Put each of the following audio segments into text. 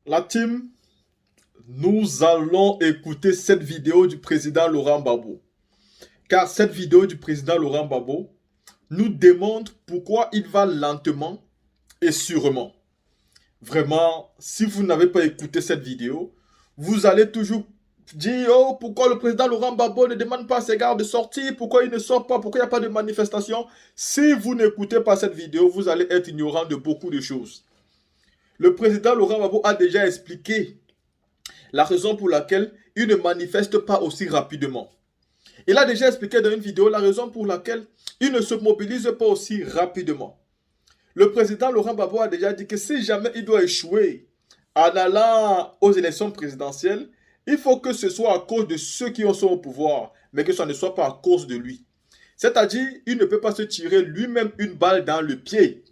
La team, nous allons écouter cette vidéo du président Laurent Gbagbo. Car cette vidéo du président Laurent Gbagbo nous démontre pourquoi il va lentement et sûrement. Vraiment, si vous n'avez pas écouté cette vidéo, vous allez toujours dire oh, pourquoi le président Laurent Gbagbo ne demande pas à ses gars de sortir, pourquoi il ne sort pas, pourquoi il n'y a pas de manifestation. Si vous n'écoutez pas cette vidéo, vous allez être ignorant de beaucoup de choses. Le président Laurent Gbagbo a déjà expliqué la raison pour laquelle il ne manifeste pas aussi rapidement. Il a déjà expliqué dans une vidéo la raison pour laquelle il ne se mobilise pas aussi rapidement. Le président Laurent Gbagbo a déjà dit que si jamais il doit échouer en allant aux élections présidentielles, il faut que ce soit à cause de ceux qui sont au pouvoir, mais que ce ne soit pas à cause de lui. C'est-à-dire, il ne peut pas se tirer lui-même une balle dans le pied.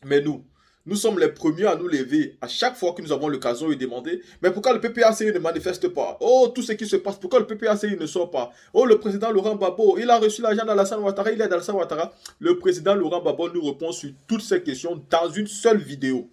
Mais nous sommes les premiers à nous lever à chaque fois que nous avons l'occasion de demander mais pourquoi le PPACI ne manifeste pas? Oh, tout ce qui se passe, pourquoi le PPACI ne sort pas? Oh, le président Laurent Gbagbo, il a reçu l'argent d'Alassane Ouattara, il est d'Alassane Ouattara. Le président Laurent Gbagbo nous répond sur toutes ces questions dans une seule vidéo.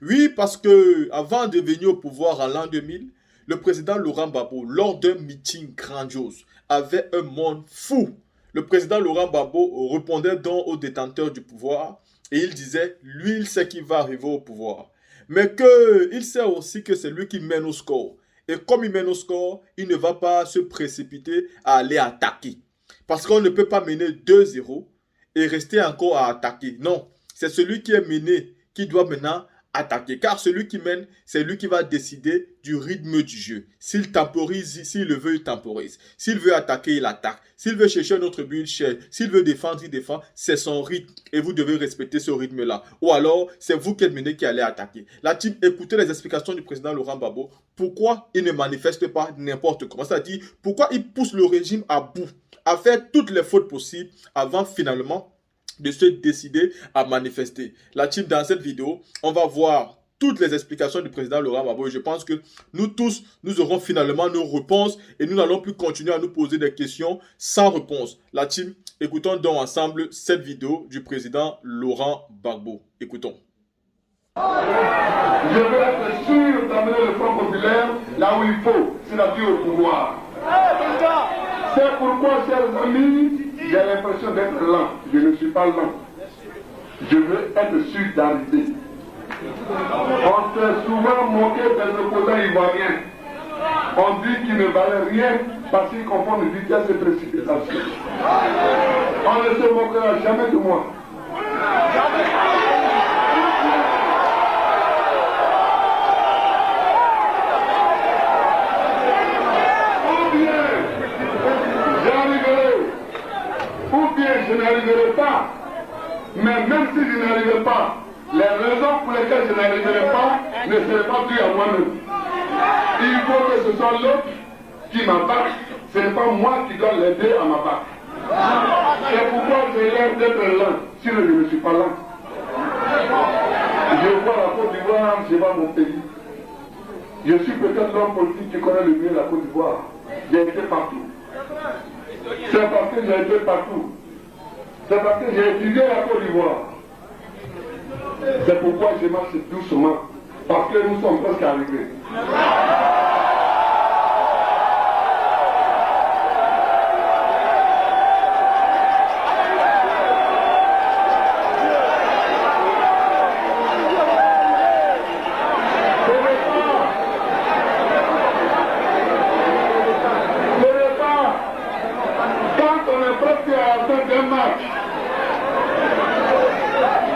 Oui, parce que avant de venir au pouvoir en l'an 2000, le président Laurent Gbagbo, lors d'un meeting grandiose, avait un monde fou. Le président Laurent Gbagbo répondait donc aux détenteurs du pouvoir et il disait, lui, il sait qu'il va arriver au pouvoir. Mais qu'il sait aussi que c'est lui qui mène au score. Et comme il mène au score, il ne va pas se précipiter à aller attaquer. Parce qu'on ne peut pas mener 2-0 et rester encore à attaquer. Non, c'est celui qui est mené qui doit maintenant attaquer. Car celui qui mène, c'est lui qui va décider du rythme du jeu. S'il temporise, s'il le veut, il temporise. S'il veut attaquer, il attaque. S'il veut chercher un autre but, il cherche. S'il veut défendre, il défend. C'est son rythme et vous devez respecter ce rythme-là. Ou alors, c'est vous qui êtes mené qui allez attaquer. La team, écoutez les explications du président Laurent Gbagbo. Pourquoi il ne manifeste pas n'importe comment. C'est-à-dire, pourquoi il pousse le régime à bout, à faire toutes les fautes possibles avant finalement de se décider à manifester. La team, dans cette vidéo, on va voir toutes les explications du président Laurent Gbagbo. Et je pense que nous tous, nous aurons finalement nos réponses et nous n'allons plus continuer à nous poser des questions sans réponse. La team, écoutons donc ensemble cette vidéo du président Laurent Gbagbo. Écoutons. Je veux être sûr d'amener le Front populaire là où il faut, c'est-à-dire au pouvoir. C'est pourquoi, chers amis, j'ai l'impression d'être lent. Je ne suis pas lent. Je veux être sûr d'arriver. On s'est souvent moqué des opposants ivoiriens. On dit qu'ils ne valaient rien parce qu'ils confondent vitesse et précipitation. On ne se moquera jamais de moi. Je n'arriverai pas, mais même si je n'arriverai pas, les raisons pour lesquelles je n'arriverai pas ne seraient pas dues à moi-même. Il faut que ce soit l'autre qui m'attaque, ce n'est pas moi qui dois l'aider à m'abattre. C'est pourquoi j'ai l'air d'être lent, sinon je ne suis pas lent. Je vois la Côte d'Ivoire, je vois mon pays. Je suis peut-être l'homme politique qui connaît le mieux la Côte d'Ivoire. J'ai été partout. C'est parce que j'ai été partout. C'est parce que j'ai étudié la Côte d'Ivoire. C'est pourquoi je marche doucement. Parce que nous sommes presque arrivés. Quand on est presque à la fin d'un match,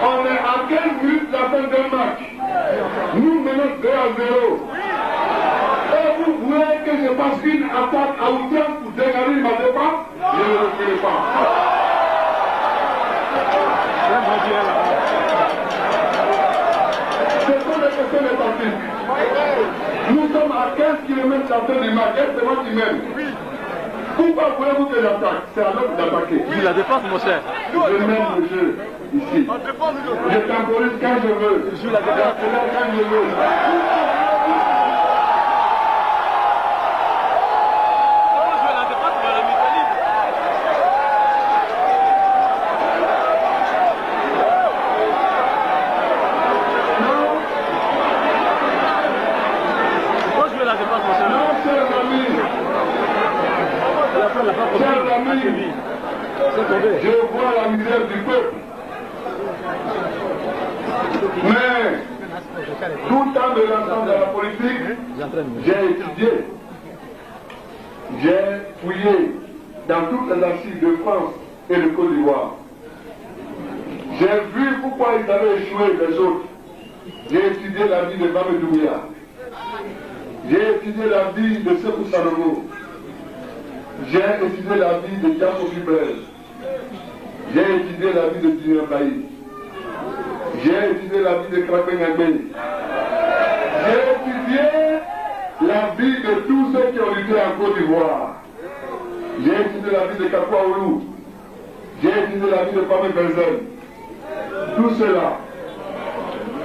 on est à 15 minutes de la fin d'un match. Nous menons 2-0. Et vous voulez que je fasse une attaque à outrance pour dégager ma défense? Je ne le ferai pas. Ce sont des questions de tactique. Nous sommes à 15 km de la fin du match. Est-ce que c'est moi qui mène? Pourquoi voulez-vous que j'attaque? C'est à l'autre d'attaquer. Oui, la défense, mon cher. Je mène le jeu ici. Je temporise quand je veux. Je la défense quand je veux. Chers amis, je vois la misère du peuple. Mais, tout le temps de l'ensemble de la politique, j'ai étudié, j'ai fouillé dans toutes les archives de France et de Côte d'Ivoire. J'ai vu pourquoi ils avaient échoué les autres. J'ai étudié la vie de Bamé Doumbouya. J'ai étudié la vie de Sékou Sanogo. J'ai étudié la vie de Diakofi Blaise. J'ai étudié la vie de Dina Bayi. J'ai étudié la vie de Krapé Ngambé. J'ai étudié la vie de tous ceux qui ont lutté en Côte d'Ivoire. J'ai étudié la vie de Kakwa Oulou. J'ai étudié la vie de Kwame Benzel. Tout cela.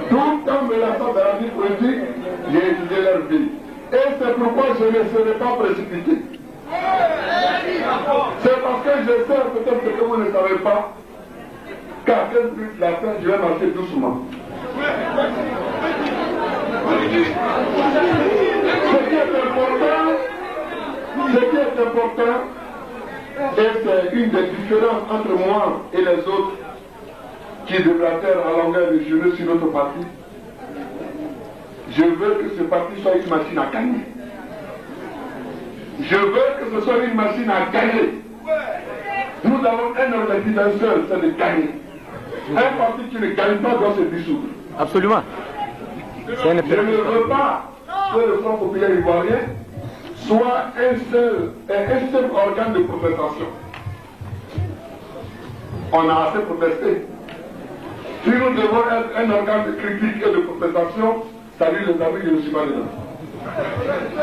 Tout le temps de l'ensemble de la vie politique, j'ai étudié leur vie. Et c'est pourquoi je ne serai pas précipité. C'est parce que je sais peut-être que vous ne savez pas qu'à quel but la fin, je vais marcher doucement. Ce qui est important, et c'est une des différences entre moi et les autres qui débattèrent à longueur de journée sur notre parti, je veux que ce parti soit une machine à gagner. Je veux que ce soit une machine à gagner. Nous avons un objectif seul, c'est de gagner. Un parti qui ne gagne pas doit se dissoudre. Absolument. Je ne veux pas que le Front populaire ivoirien soit un seul organe de protestation. On a assez protesté. Si nous devons être un organe de critique et de protestation, salut les amis, je ne suis pas dedans.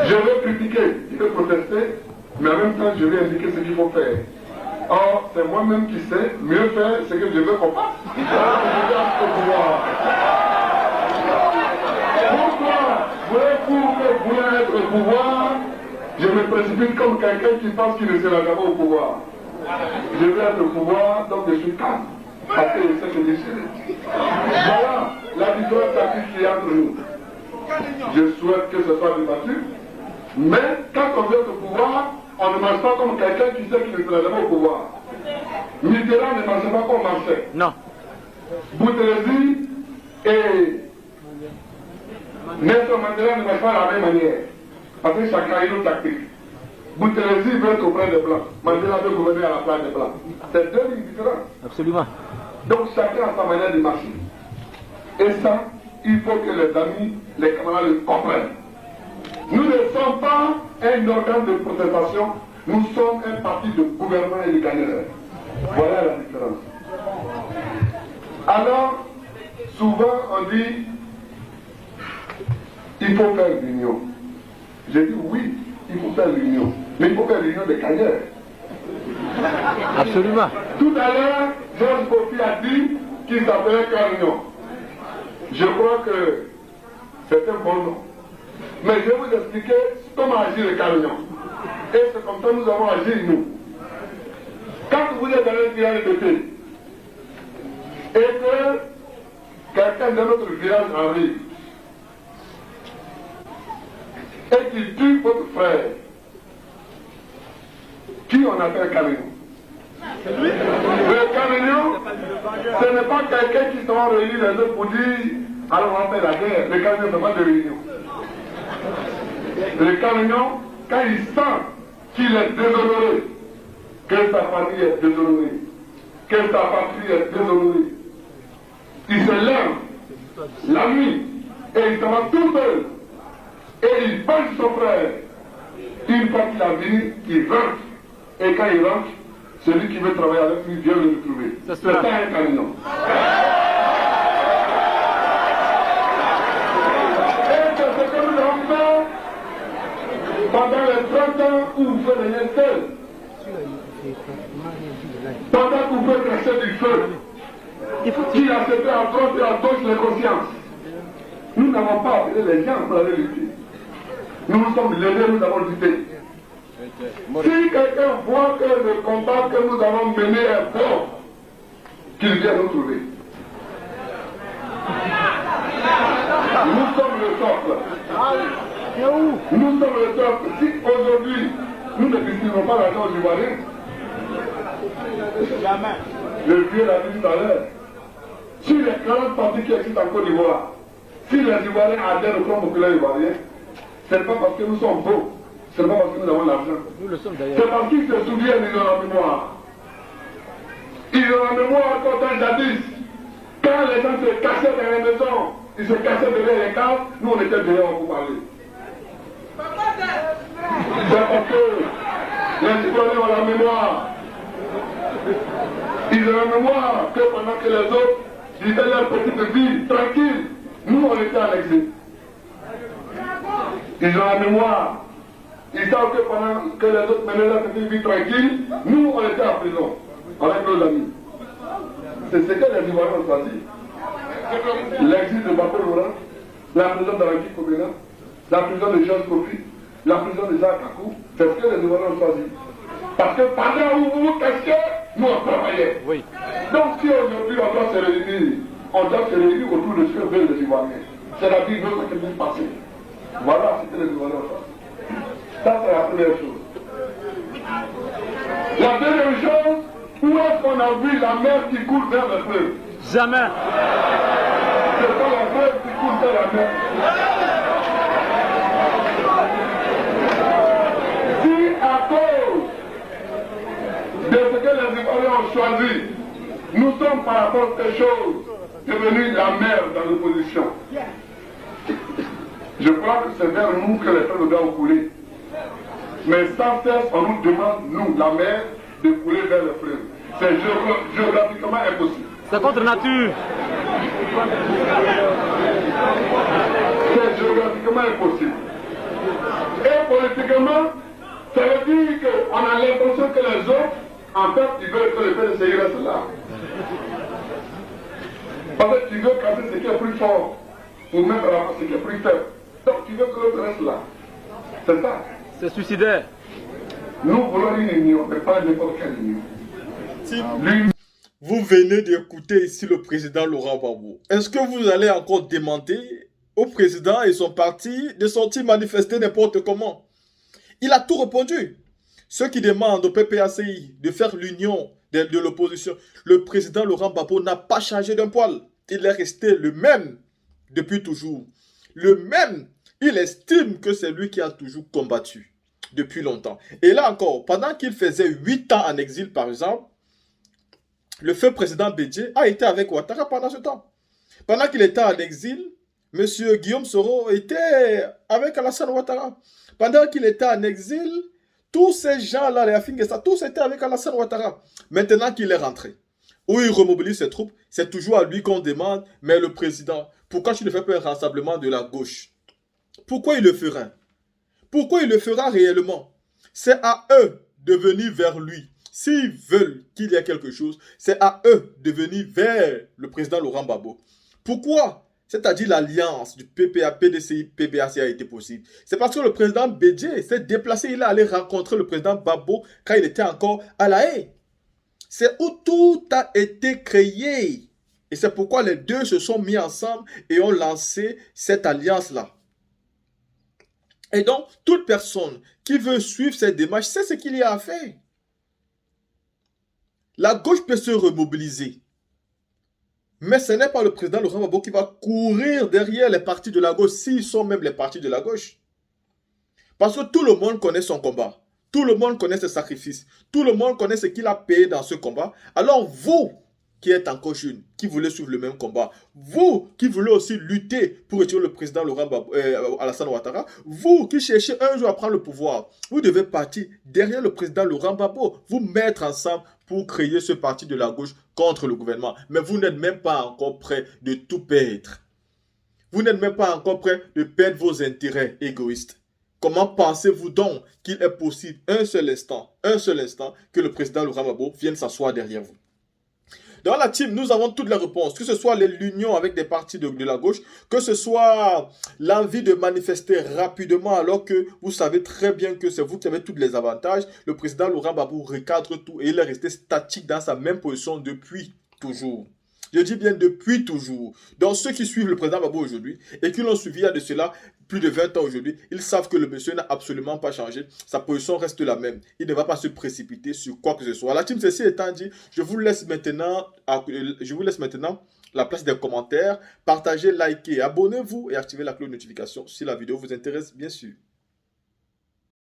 Je veux critiquer, je veux protester, mais en même temps je vais indiquer ce qu'il faut faire. Or, c'est moi-même qui sais mieux faire ce que je veux qu'on fasse. Je veux au pouvoir. Pourquoi voulez être au pouvoir, je me précipite comme quelqu'un qui pense qu'il ne sera jamais au pouvoir. Je veux être au pouvoir, donc je suis calme. Parce que je sais que je suis. Voilà la différence tactique qu'il y a entre nous. Je souhaite que ce soit débattu, mais quand on veut au pouvoir, on ne marche pas comme quelqu'un qui sait qu'il ne sera jamais au pouvoir. Mitterrand ne marchait pas comme marchait. Non. Boutelesi et Nelson Mandela ne marchent pas de la même manière. Parce que chacun a une autre tactique. Boutelesi veut être auprès des Blancs. Mandela veut gouverner à la place des Blancs. C'est deux lignes différentes. Absolument. Donc chacun a sa manière de marcher. Et ça, il faut que les amis, les camarades le comprennent. Nous ne sommes pas un organe de protestation, nous sommes un parti de gouvernement et de gagneurs. Voilà la différence. Alors, souvent on dit, il faut faire l'union. J'ai dit oui, il faut faire l'union. Mais il faut faire l'union des gagneurs. Absolument. Tout à l'heure, Georges Kofi a dit qu'il s'appelait Carignon. Je crois que c'est un bon nom. Mais je vais vous expliquer comment agit le Carignon. Et c'est comme ça que nous avons agi, nous. Quand vous êtes dans un village de thé, et que quelqu'un de notre village arrive, et qu'il tue votre frère, qui on appelle Carignon? Le Carignon, ce n'est pas quelqu'un qui sera réuni les autres pour dire alors on va faire la guerre. Le Carignon, ce n'est pas de réunion. Le Carignon, quand il sent qu'il est déshonoré, que sa famille est déshonorée, que sa patrie est déshonorée, il se lève la nuit et il s'en va tout seul et il punch son frère. Une fois qu'il a fini, il rentre. Et quand il rentre, celui qui veut travailler avec lui vient le retrouver. C'est ça un Carignon. Et c'est ce que nous avons fait pendant les 30 ans où vous faites rien seul. Pendant que vous faites cracher du feu, qui a accepté à droite et à gauche les consciences. Nous n'avons pas appelé les gens pour aller lutter. Nous nous sommes levés, nous avons lutté. Si quelqu'un voit que le combat que nous avons mené est bon, qu'il vienne nous trouver. Nous sommes le socle. Nous sommes le socle. Si aujourd'hui Nous ne distribuons pas l'argent aux Ivoiriens. Jamais. Le vieux l'a dit tout à l'heure. Si les 40 partis qui existent en Côte d'Ivoire, si les Ivoiriens adhèrent au Front populaire ivoirien, ce n'est pas parce que nous sommes beaux, ce n'est pas parce que nous avons l'argent. Nous le sommes d'ailleurs. C'est parce qu'ils se souviennent, ils ont la mémoire. Ils ont la mémoire quand jadis, quand les gens se cassaient dans les maisons, ils se cassaient derrière les caves, nous on était dehors pour parler. C'est parce que les Ivoiriens ont la mémoire. Ils ont la mémoire que pendant que les autres vivaient leur petite vie tranquille, nous on était en exil. Ils ont la mémoire. Ils savent que pendant que les autres menaient leur petite vie tranquille, nous on était en prison avec nos amis. C'est ce que les Ivoiriens ont choisi. L'exil de Bako Laurent, la prison d'Araki Kobena, la prison de Georges Kofi, la prison de Jacques Kakou, c'est ce que les Ivoiriens ont choisi. Parce que pendant où vous vous cachiez, nous on travaillait. Oui. Donc si aujourd'hui on doit se réunir autour de ce que veulent les Ivoiriens. C'est-à-dire notre culture passée. Voilà ce que les Ivoiriens ont choisi. Ça c'est la première chose. La deuxième chose, où est-ce qu'on a vu la mer qui coule vers le fleuve? Jamais. C'est pas la mer qui coule vers la mer. Si à cause de ce que les Ivoiriens ont choisi, nous sommes par rapport à ces choses devenus la mer dans l'opposition, je crois que c'est vers nous que les fleuves doivent couler. Mais sans cesse, on nous demande, nous, la mer, de couler vers le fleuve. C'est géographiquement impossible. C'est contre nature. C'est géographiquement impossible. Et politiquement, ça veut dire qu'on a l'impression que les autres, en fait, ils veulent que le PDCI reste là. Parce que tu veux casser ce qui est plus fort pour mettre à ce qui est plus faible. Donc tu veux que l'autre reste là. C'est ça. C'est suicidaire. Nous voulons une union, mais pas n'importe quelle union. Vous venez d'écouter ici le président Laurent Gbagbo. Est-ce que vous allez encore demander au président et son parti de sortir manifester n'importe comment? Il a tout répondu. Ceux qui demandent au PPACI de faire l'union de l'opposition, le président Laurent Gbagbo n'a pas changé d'un poil. Il est resté le même depuis toujours. Le même. Il estime que c'est lui qui a toujours combattu depuis longtemps. Et là encore, pendant qu'il faisait 8 ans en exil par exemple, le feu président Bédié a été avec Ouattara pendant ce temps. Pendant qu'il était en exil, M. Guillaume Soro était avec Alassane Ouattara. Pendant qu'il était en exil, tous ces gens-là, les Afingessa, tous étaient avec Alassane Ouattara. Maintenant qu'il est rentré, où il remobilise ses troupes, c'est toujours à lui qu'on demande, mais le président, pourquoi tu ne fais pas un rassemblement de la gauche? Pourquoi il le fera? Pourquoi il le fera réellement? C'est à eux de venir vers lui. S'ils veulent qu'il y ait quelque chose, c'est à eux de venir vers le président Laurent Gbagbo. Pourquoi? C'est-à-dire l'alliance du PPA, PDCI, PBAC a été possible. C'est parce que le président Bédié s'est déplacé, il est allé rencontrer le président Gbagbo quand il était encore à La Haye. C'est où tout a été créé. Et c'est pourquoi les deux se sont mis ensemble et ont lancé cette alliance-là. Et donc, toute personne qui veut suivre cette démarche, c'est ce qu'il y a à faire. La gauche peut se remobiliser. Mais ce n'est pas le président Laurent Gbagbo qui va courir derrière les partis de la gauche, s'ils sont même les partis de la gauche. Parce que tout le monde connaît son combat. Tout le monde connaît ses sacrifices. Tout le monde connaît ce qu'il a payé dans ce combat. Alors vous, qui êtes encore jeune, qui voulez suivre le même combat, vous qui voulez aussi lutter pour retirer le président Alassane Ouattara, vous qui cherchez un jour à prendre le pouvoir, vous devez partir derrière le président Laurent Gbagbo, vous mettre ensemble pour créer ce parti de la gauche contre le gouvernement. Mais vous n'êtes même pas encore prêt de tout perdre. Vous n'êtes même pas encore prêt de perdre vos intérêts égoïstes. Comment pensez-vous donc qu'il est possible un seul instant, que le président Laurent Gbagbo vienne s'asseoir derrière vous? Dans la team, nous avons toutes les réponses, que ce soit l'union avec des partis de la gauche, que ce soit l'envie de manifester rapidement alors que vous savez très bien que c'est vous qui avez tous les avantages. Le président Laurent Gbagbo recadre tout et il est resté statique dans sa même position depuis toujours. Je dis bien depuis toujours. Donc ceux qui suivent le président Gbagbo aujourd'hui et qui l'ont suivi il y a de cela plus de 20 ans aujourd'hui, ils savent que le monsieur n'a absolument pas changé. Sa position reste la même. Il ne va pas se précipiter sur quoi que ce soit. La team, ceci étant dit, je vous laisse maintenant la place des commentaires. Partagez, likez, abonnez-vous et activez la cloche de notification si la vidéo vous intéresse, bien sûr.